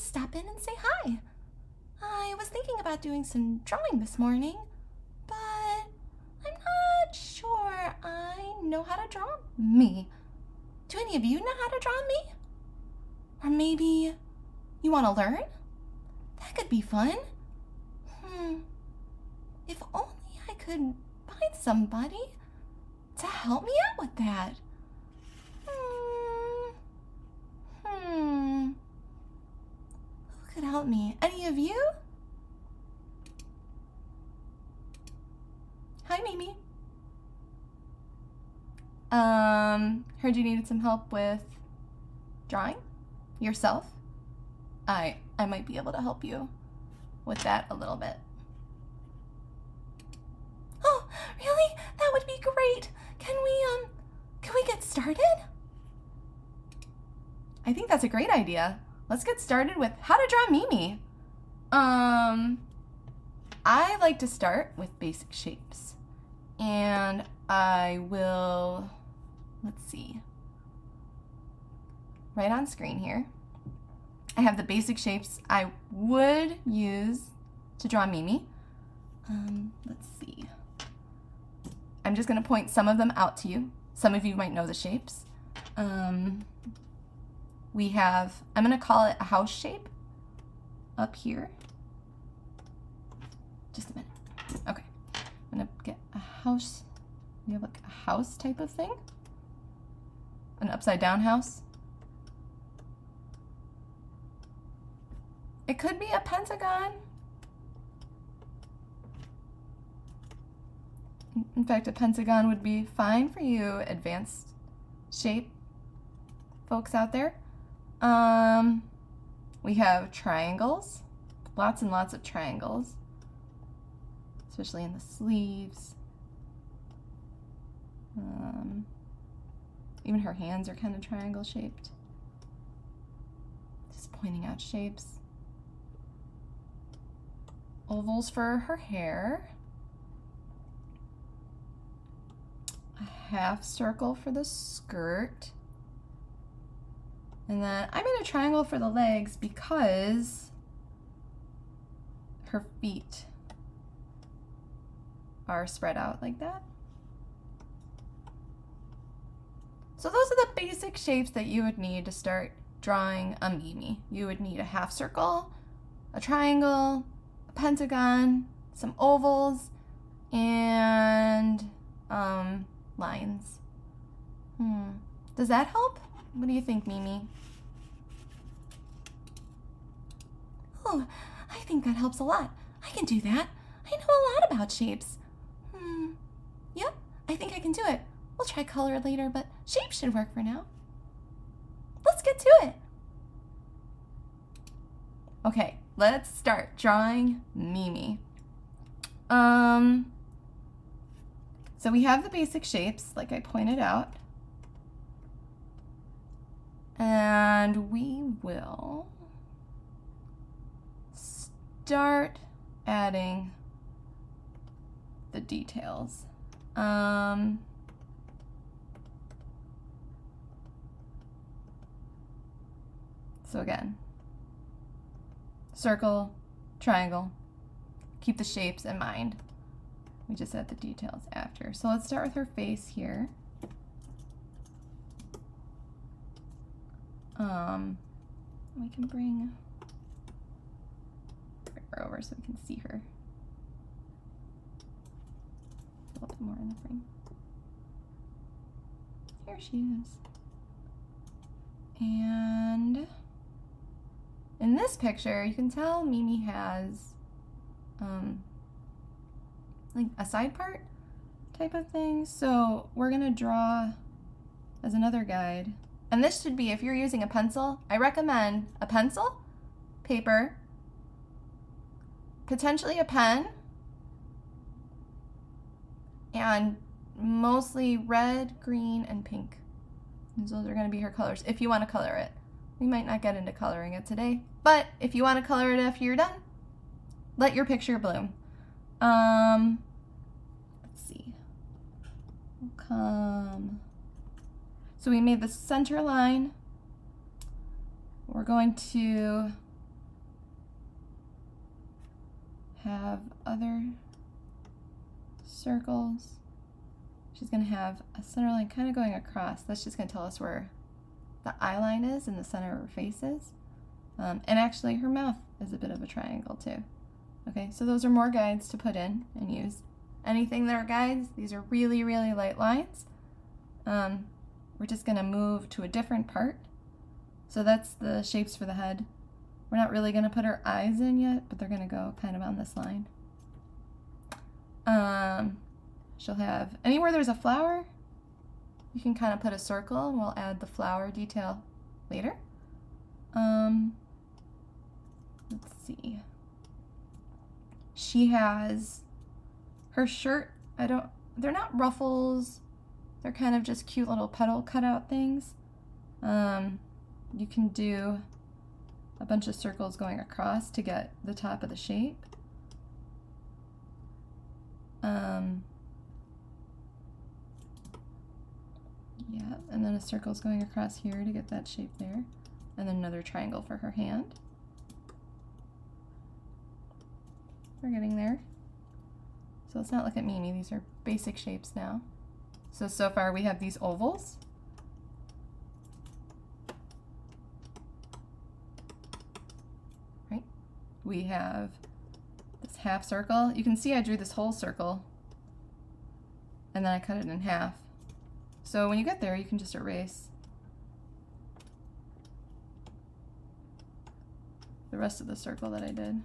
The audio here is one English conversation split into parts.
stop in and say hi. I was thinking about doing some drawing this morning, but I'm not sure I know how to draw me. Do any of you know how to draw me? Or maybe you want to learn? That could be fun. If only I could find somebody to help me out with that. Who could help me? Any of you? Hi, Mimi. Heard you needed some help with drawing yourself. I might be able to help you with that a little bit. Oh, really? That would be great. Can we get started? I think that's a great idea. Let's get started with how to draw Mimi. I like to start with basic shapes. And I will, let's see, right on screen here. I have the basic shapes I would use to draw Mimi. Let's see. I'm just gonna point some of them out to you. Some of you might know the shapes. We have, I'm gonna call it a house shape up here. Just a minute. Okay, I'm gonna get a house. We have like a house type of thing. An upside down house. It could be a pentagon. In fact, a pentagon would be fine for you advanced shape folks out there. We have triangles, lots and lots of triangles, especially in the sleeves. Even her hands are kind of triangle shaped. Just pointing out shapes. Ovals for her hair. A half circle for the skirt. And then I made a triangle for the legs because her feet are spread out like that. So those are the basic shapes that you would need to start drawing a Mimi. You would need a half circle, a triangle, a pentagon, some ovals, and lines. Does that help? What do you think, Mimi? Oh, I think that helps a lot. I can do that. I know a lot about shapes. Yep, I think I can do it. We'll try color later, but shape should work for now. Let's get to it. Okay, let's start drawing Mimi. So we have the basic shapes, like I pointed out. And we will start adding the details. So again, circle, triangle, keep the shapes in mind. We just add the details after. So let's start with her face here. We can bring her over so we can see her a little bit more in the frame. Here she is. And in this picture, you can tell Mimi has like a side part type of thing. So we're gonna draw as another guide. And this should be, if you're using a pencil, I recommend a pencil, paper, potentially a pen, and mostly red, green, and pink. And those are gonna be her colors if you wanna color it. We might not get into coloring it today, but if you wanna color it after you're done, let your picture bloom. Let's see. We'll come. So we made the center line. We're going to have other circles. She's going to have a center line kind of going across. That's just going to tell us where the eye line is and the center of her face is. And actually her mouth is a bit of a triangle too. Okay, so those are more guides to put in and use. Anything that are guides, these are really, really light lines. We're just going to move to a different part. So that's the shapes for the head. We're not really going to put her eyes in yet, but they're going to go kind of on this line. She'll have, anywhere there's a flower, you can kind of put a circle, and we'll add the flower detail later. Let's see. She has her shirt, they're not ruffles, they're kind of just cute little petal cutout things. You can do a bunch of circles going across to get the top of the shape. Yeah, and then a circle's going across here to get that shape there. And then another triangle for her hand. We're getting there. So let's not look at Mimi. These are basic shapes now. So far we have these ovals. Right? We have this half circle. You can see I drew this whole circle and then I cut it in half. So when you get there, you can just erase the rest of the circle that I did.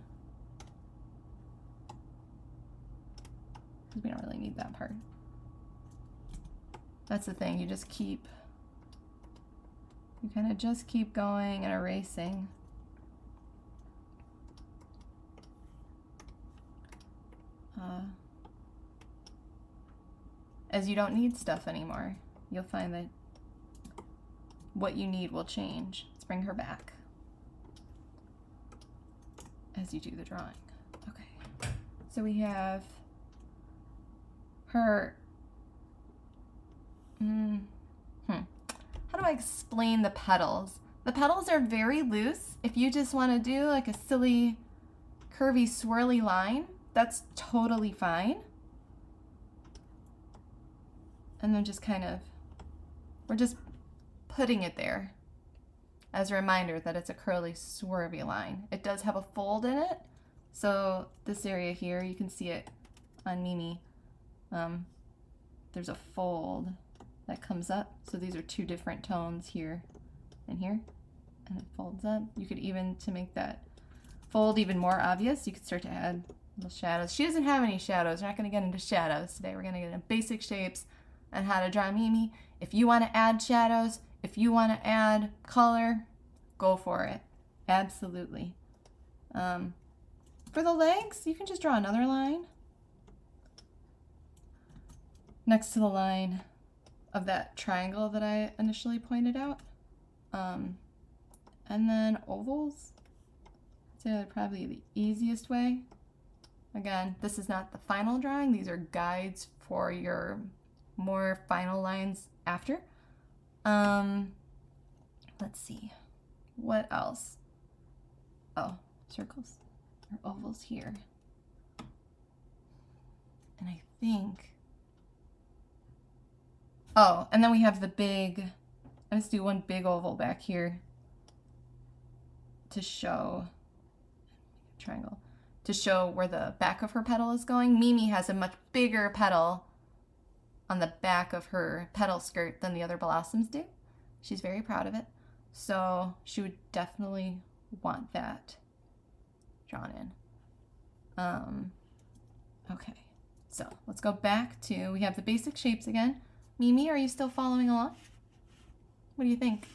Because we don't really need that part. That's the thing, you kind of just keep going and erasing. As you don't need stuff anymore, you'll find that what you need will change. Let's bring her back as you do the drawing. Okay, so we have her, how do I explain the petals? The petals are very loose. If you just want to do like a silly curvy swirly line, that's totally fine. And then just kind of, we're just putting it there as a reminder that it's a curly, swervy line. It does have a fold in it. So this area here, you can see it on Mimi. There's a fold that comes up. So these are two different tones here and here, and it folds up. You could even, to make that fold even more obvious, you could start to add little shadows. She doesn't have any shadows. We're not going to get into shadows today. We're going to get into basic shapes and how to draw Mimi. If you want to add shadows, if you want to add color, go for it. Absolutely. For the legs, you can just draw another line next to the line of that triangle that I initially pointed out. And then ovals, I'd say that's probably the easiest way. Again, this is not the final drawing. These are guides for your more final lines after. Let's see, what else? Oh, circles or ovals here. And I think, oh, and then we have the big, let's do one big oval back here to show, triangle, to show where the back of her petal is going. Mimi has a much bigger petal on the back of her petal skirt than the other Bellossoms do. She's very proud of it. So she would definitely want that drawn in. Okay, so let's go back to, we have the basic shapes again. Mimi, are you still following along? What do you think?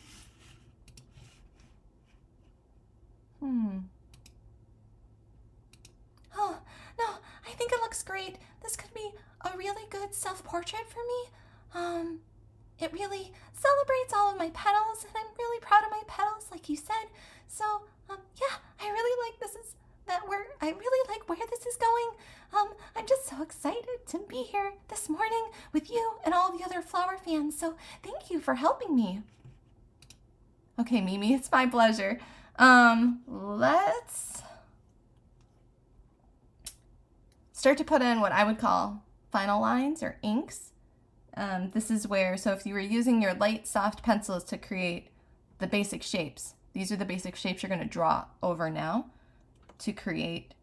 Oh, no, I think it looks great. This could be a really good self-portrait for me. It really celebrates all of my petals, and I'm really proud of my petals, like you said. So, yeah, I really like I really like where this is going. I'm just so excited to be here this morning with you and all the other flower fans. So, thank you for helping me. Okay, Mimi, it's my pleasure. start to put in what I would call final lines or inks. This is where, so if you were using your light, soft pencils to create the basic shapes, these are the basic shapes you're going to draw over now to create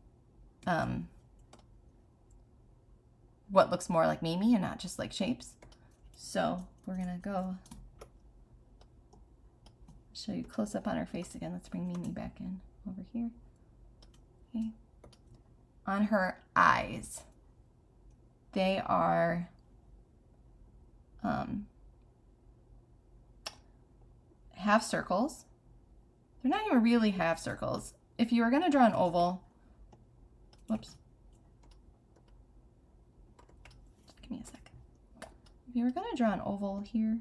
what looks more like Mimi and not just like shapes. So we're going to go show you close up on her face again. Let's bring Mimi back in over here. Okay. On her eyes, they are half circles. They're not even really half circles. If you were going to draw an oval, whoops. Give me a sec. If you were going to draw an oval here,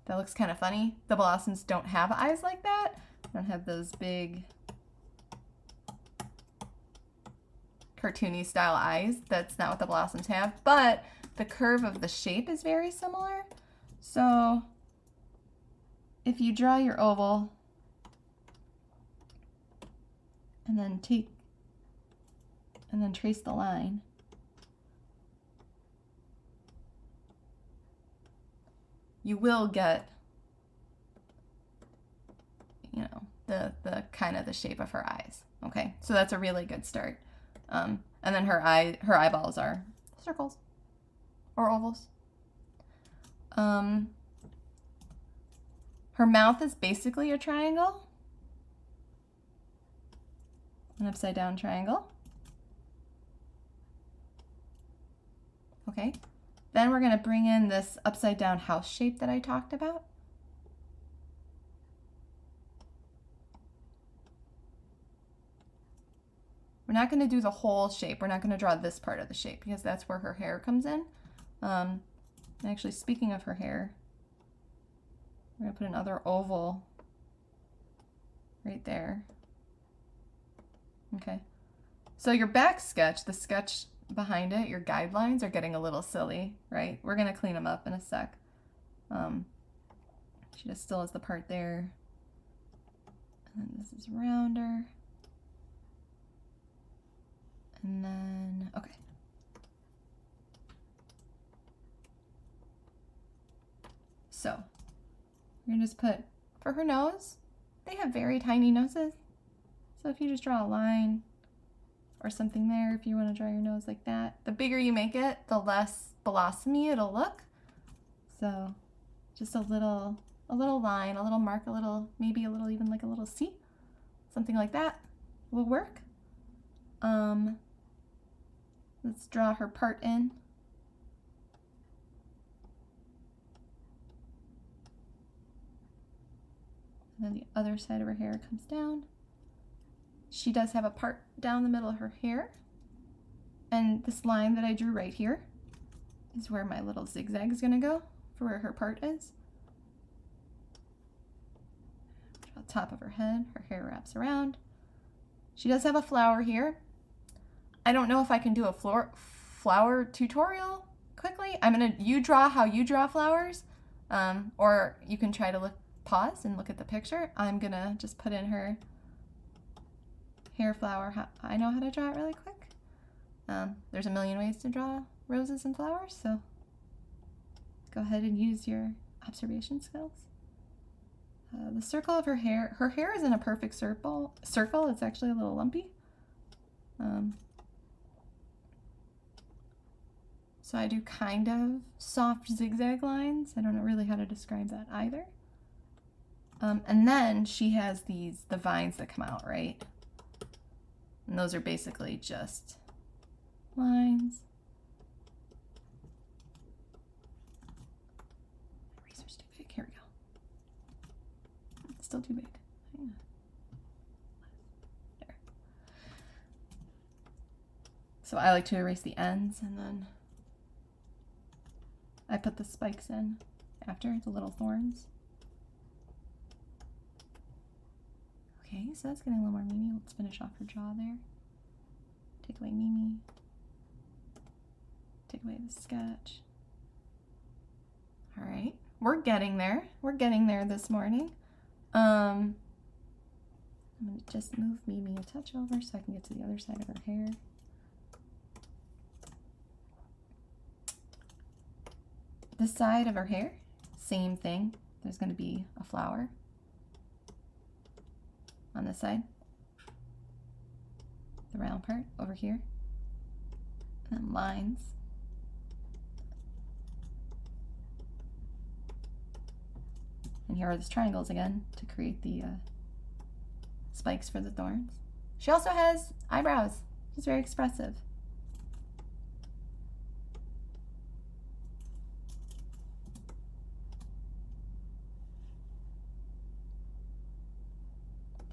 that looks kind of funny. The Bellossoms don't have eyes like that. They don't have those big cartoony style eyes. That's not what the Bellossoms have, but the curve of the shape is very similar. So if you draw your oval and then trace the line, you will get, you know, the kind of the shape of her eyes. Okay, so that's a really good start. And then her eyeballs are circles or ovals. Her mouth is basically a triangle, an upside down triangle. Okay. Then we're going to bring in this upside down house shape that I talked about. We're not going to do the whole shape. We're not going to draw this part of the shape because that's where her hair comes in. And actually, speaking of her hair, we're going to put another oval right there. Okay. So your back sketch, the sketch behind it, your guidelines are getting a little silly, right? We're going to clean them up in a sec. She just still has the part there. And then this is rounder. And then, okay. So, we're going to just put, for her nose, they have very tiny noses. So if you just draw a line or something there, if you want to draw your nose like that, the bigger you make it, the less blossomy it'll look. So just a little line, a little mark, maybe a little, even like a little C, something like that will work. Let's draw her part in. And then the other side of her hair comes down. She does have a part down the middle of her hair. And this line that I drew right here is where my little zigzag is going to go for where her part is. Draw the top of her head. Her hair wraps around. She does have a flower here. I don't know if I can do a flower tutorial quickly. You draw how you draw flowers, or you can try to pause and look at the picture. I'm gonna just put in her hair flower. I know how to draw it really quick. There's a million ways to draw roses and flowers, so go ahead and use your observation skills. The circle of her hair isn't a perfect circle. It's actually a little lumpy. So I do kind of soft zigzag lines. I don't know really how to describe that either. And then she has the vines that come out, right? And those are basically just lines. Eraser's too big. Here we go. It's still too big. Hang on. There. So I like to erase the ends, and then I put the spikes in after, the little thorns. Okay, so that's getting a little more Mimi. Let's finish off her jaw there. Take away Mimi. Take away the sketch. All right, we're getting there. We're getting there this morning. I'm going to just move Mimi a touch over so I can get to the other side of her hair. This side of her hair, same thing. There's going to be a flower on this side. The round part over here. And then lines. And here are these triangles again to create the spikes for the thorns. She also has eyebrows. She's very expressive.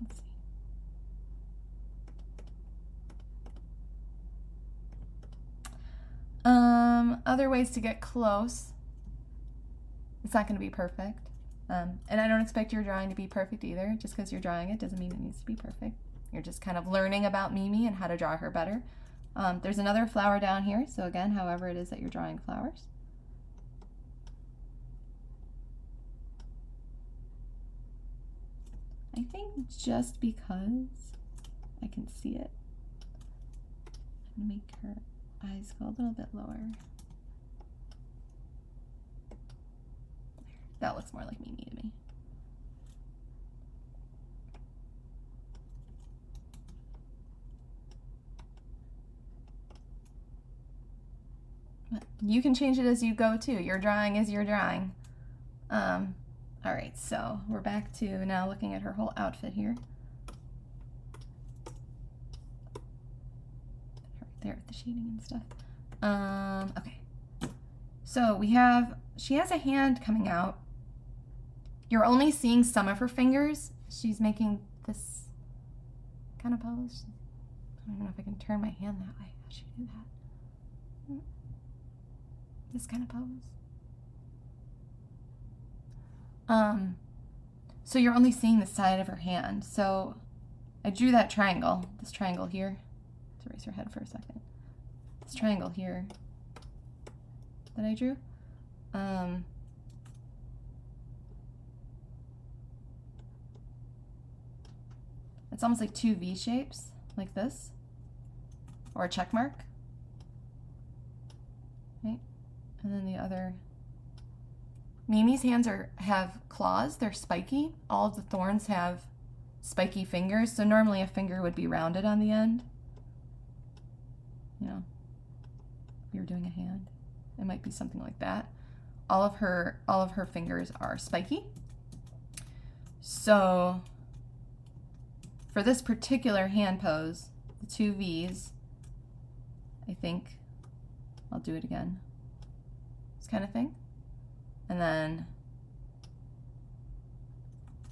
Let's see. Other ways to get close. It's not going to be perfect. And I don't expect your drawing to be perfect either. Just because you're drawing it doesn't mean it needs to be perfect. You're just kind of learning about Mimi and how to draw her better. There's another flower down here. So again, however it is that you're drawing flowers. I think just because I can see it, I'm going to make her eyes go a little bit lower. That looks more like Mimi to me. But you can change it as you go too. Your drawing is your drawing. All right, so we're back to now looking at her whole outfit here. Right there with the shading and stuff. Okay. So she has a hand coming out. You're only seeing some of her fingers. She's making this kind of pose. I don't even know if I can turn my hand that way. How should I do that? This kind of pose. So you're only seeing the side of her hand. So I drew that triangle, this triangle here. Let's erase her head for a second. This triangle here that I drew. It's almost like two V shapes, like this, or a check mark, right? And then the other. Mimi's hands have claws, they're spiky. All of the thorns have spiky fingers, so normally a finger would be rounded on the end. You know, if you're doing a hand, it might be something like that. All of her fingers are spiky. So for this particular hand pose, the two V's, I think I'll do it again. This kind of thing. And then,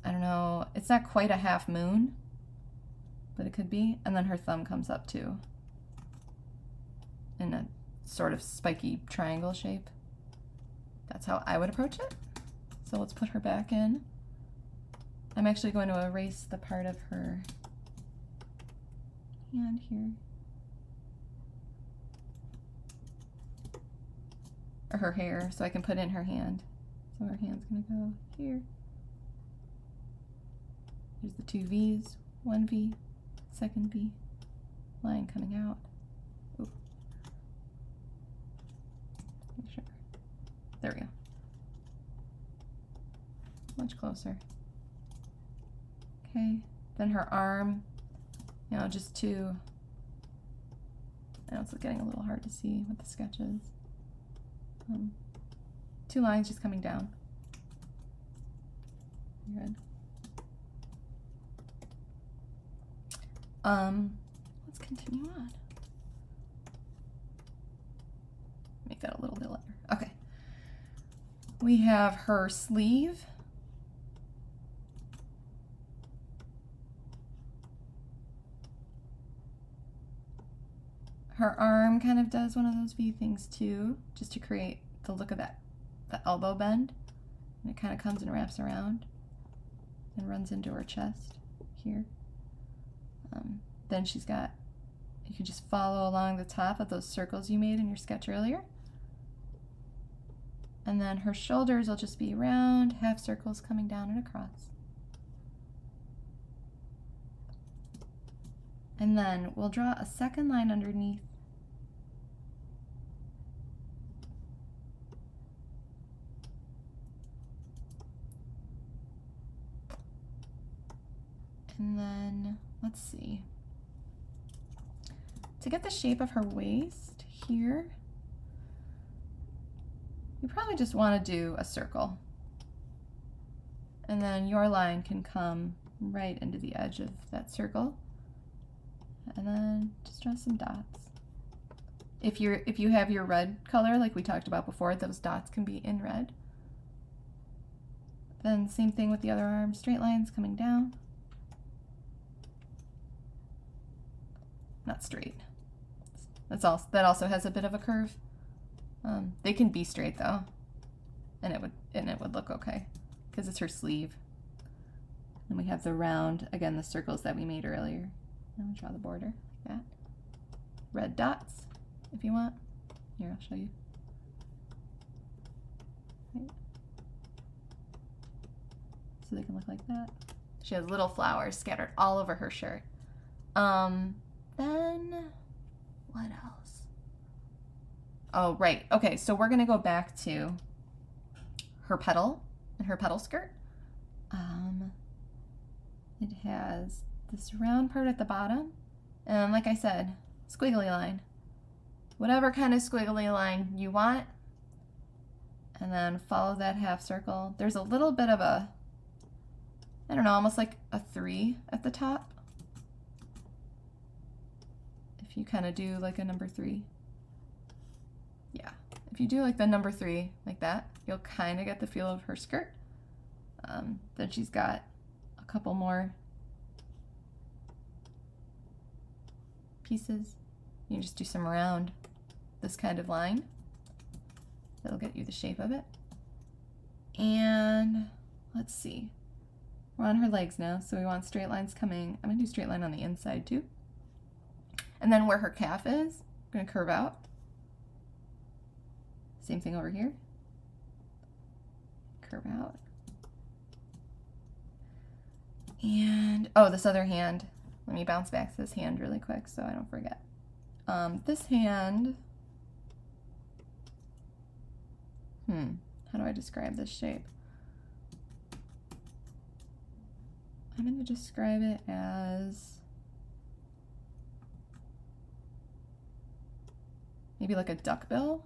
I don't know, it's not quite a half moon, but it could be. And then her thumb comes up too, in a sort of spiky triangle shape. That's how I would approach it. So let's put her back in. I'm actually going to erase the part of her hand here. Or her hair, so I can put in her hand. So her hand's gonna go here. There's the two V's, one V, second V, line coming out. Ooh. Make sure. There we go. Much closer. Okay, then her arm, you know, just two. I know it's getting a little hard to see with the sketches. Two lines just coming down. Good. Let's continue on. Make that a little bit lighter. Okay. We have her sleeve. Her arm kind of does one of those V things too, just to create the look of the elbow bend. And it kind of comes and wraps around and runs into her chest here. Then she's got, you can just follow along the top of those circles you made in your sketch earlier. And then her shoulders will just be round half circles coming down and across. And then we'll draw a second line underneath. And then, let's see. To get the shape of her waist here, you probably just want to do a circle. And then your line can come right into the edge of that circle. And then just draw some dots. If you have your red color, like we talked about before, those dots can be in red. Then same thing with the other arm, straight lines coming down. Not straight. That also has a bit of a curve. They can be straight though, and it would look okay because it's her sleeve. And we have the round, again, the circles that we made earlier. And we draw the border like that. Red dots, if you want. Here, I'll show you. Right. So they can look like that. She has little flowers scattered all over her shirt. Then, what else? Oh, right. Okay, so we're gonna go back to her petal and her petal skirt. It has this round part at the bottom, and like I said, squiggly line. Whatever kind of squiggly line you want, and then follow that half circle. There's a little bit of a, I don't know, almost like a 3 at the top. If you kind of do like a number 3. Yeah, if you do like the number 3 like that, you'll kind of get the feel of her skirt. Then she's got a couple more pieces. You can just do some around this kind of line. That'll get you the shape of it. And let's see. We're on her legs now, so we want straight lines coming. I'm gonna do straight line on the inside too. And then where her calf is, I'm gonna curve out. Same thing over here. Curve out. And, oh, this other hand. Let me bounce back to this hand really quick so I don't forget. This hand, how do I describe this shape? I'm going to describe it as maybe like a duckbill.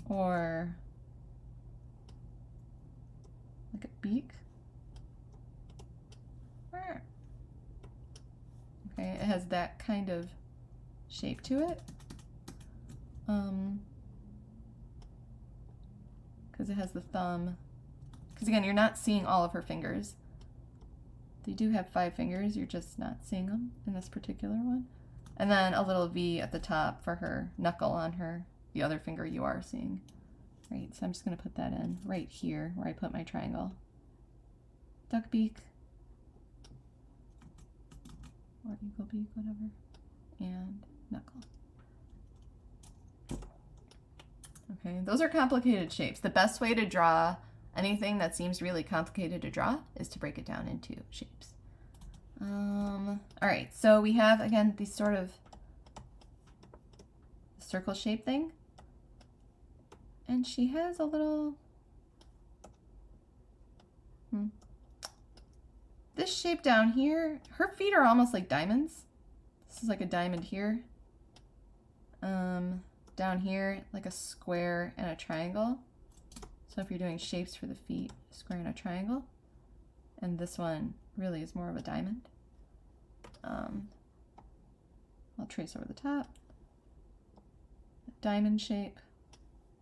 Or like a beak. Okay, it has that kind of shape to it. Because it has the thumb. Because again, you're not seeing all of her fingers. They do have 5 fingers, you're just not seeing them in this particular one. And then a little V at the top for her knuckle on her, the other finger you are seeing. Right, so I'm just going to put that in right here where I put my triangle. Duck beak. Or eagle beak, whatever. And knuckle. Okay, those are complicated shapes. The best way to draw anything that seems really complicated to draw is to break it down into shapes. All right, so we have, again, these sort of circle shape thing. And she has a little, this shape down here, her feet are almost like diamonds. This is like a diamond here. Down here, like a square and a triangle. So if you're doing shapes for the feet, a square and a triangle. And this one really is more of a diamond. I'll trace over the top. Diamond shape.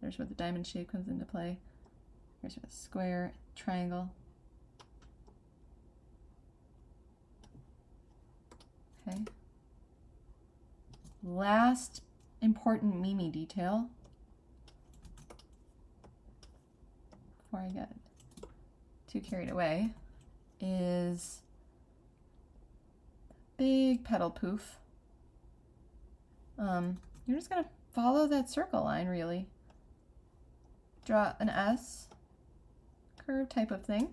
There's where the diamond shape comes into play. There's where the square, triangle. Okay. Last important Mimi detail before I get too carried away is big petal poof. You're just gonna follow that circle line really. Draw an S, curve type of thing.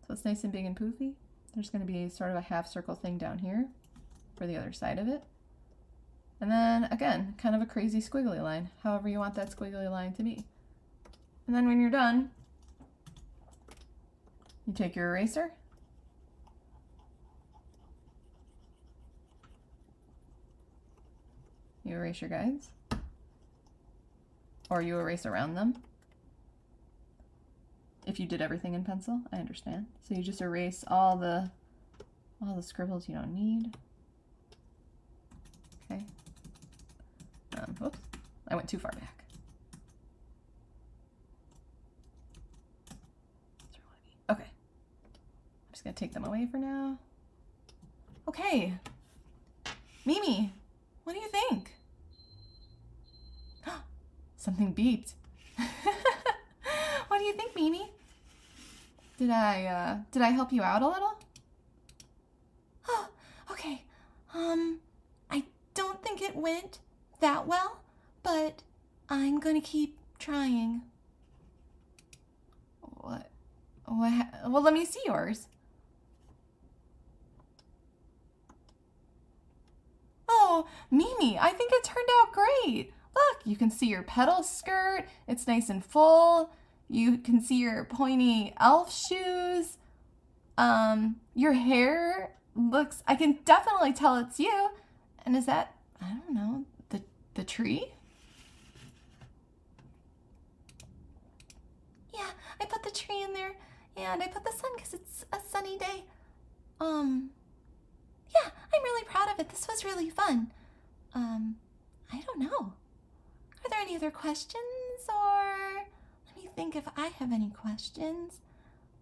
So it's nice and big and poofy. There's going to be sort of a half circle thing down here for the other side of it. And then again, kind of a crazy squiggly line, however you want that squiggly line to be. And then when you're done, you take your eraser, you erase your guides, or you erase around them. If you did everything in pencil, I understand. So you just erase all the scribbles you don't need. Okay. Whoops, I went too far back. Okay. I'm just gonna take them away for now. Okay. Mimi, what do you think? Something beeped. What do you think, Mimi? Did I help you out a little? Oh, okay. I don't think it went that well, but I'm gonna keep trying. What? Well, let me see yours. Oh, Mimi, I think it turned out great. Look, you can see your petal skirt. It's nice and full. You can see your pointy elf shoes. Your hair looks, I can definitely tell it's you. And is that, I don't know, the tree? Yeah, I put the tree in there, and I put the sun because it's a sunny day. Yeah, I'm really proud of it. This was really fun. I don't know. Are there any other questions, or let me think if I have any questions.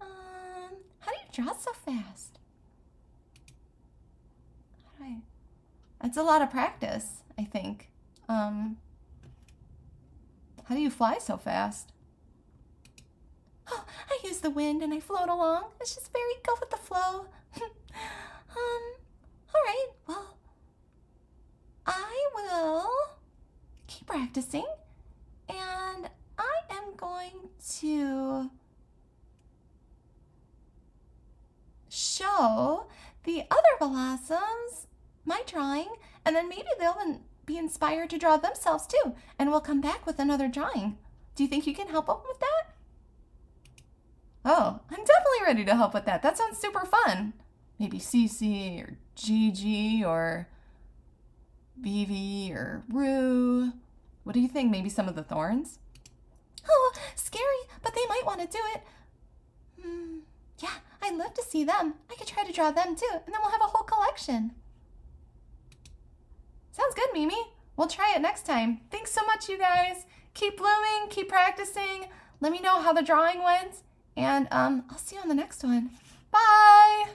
How do you draw so fast? It's a lot of practice, I think. How do you fly so fast? Oh, I use the wind and I float along. It's just very go with the flow. All right, well, I will keep practicing, and I am going to show the other Bellossoms my drawing, and then maybe they'll be inspired to draw themselves too, and we'll come back with another drawing. Do you think you can help them with that? Oh, I'm definitely ready to help with that. That sounds super fun. Maybe Cici or Gigi or Vivi or Ru. What do you think? Maybe some of the Thorns? Oh, scary, but they might want to do it. Yeah, I'd love to see them. I could try to draw them too, and then we'll have a whole collection. Sounds good, Mimi. We'll try it next time. Thanks so much, you guys. Keep looming, keep practicing. Let me know how the drawing went, and I'll see you on the next one. Bye!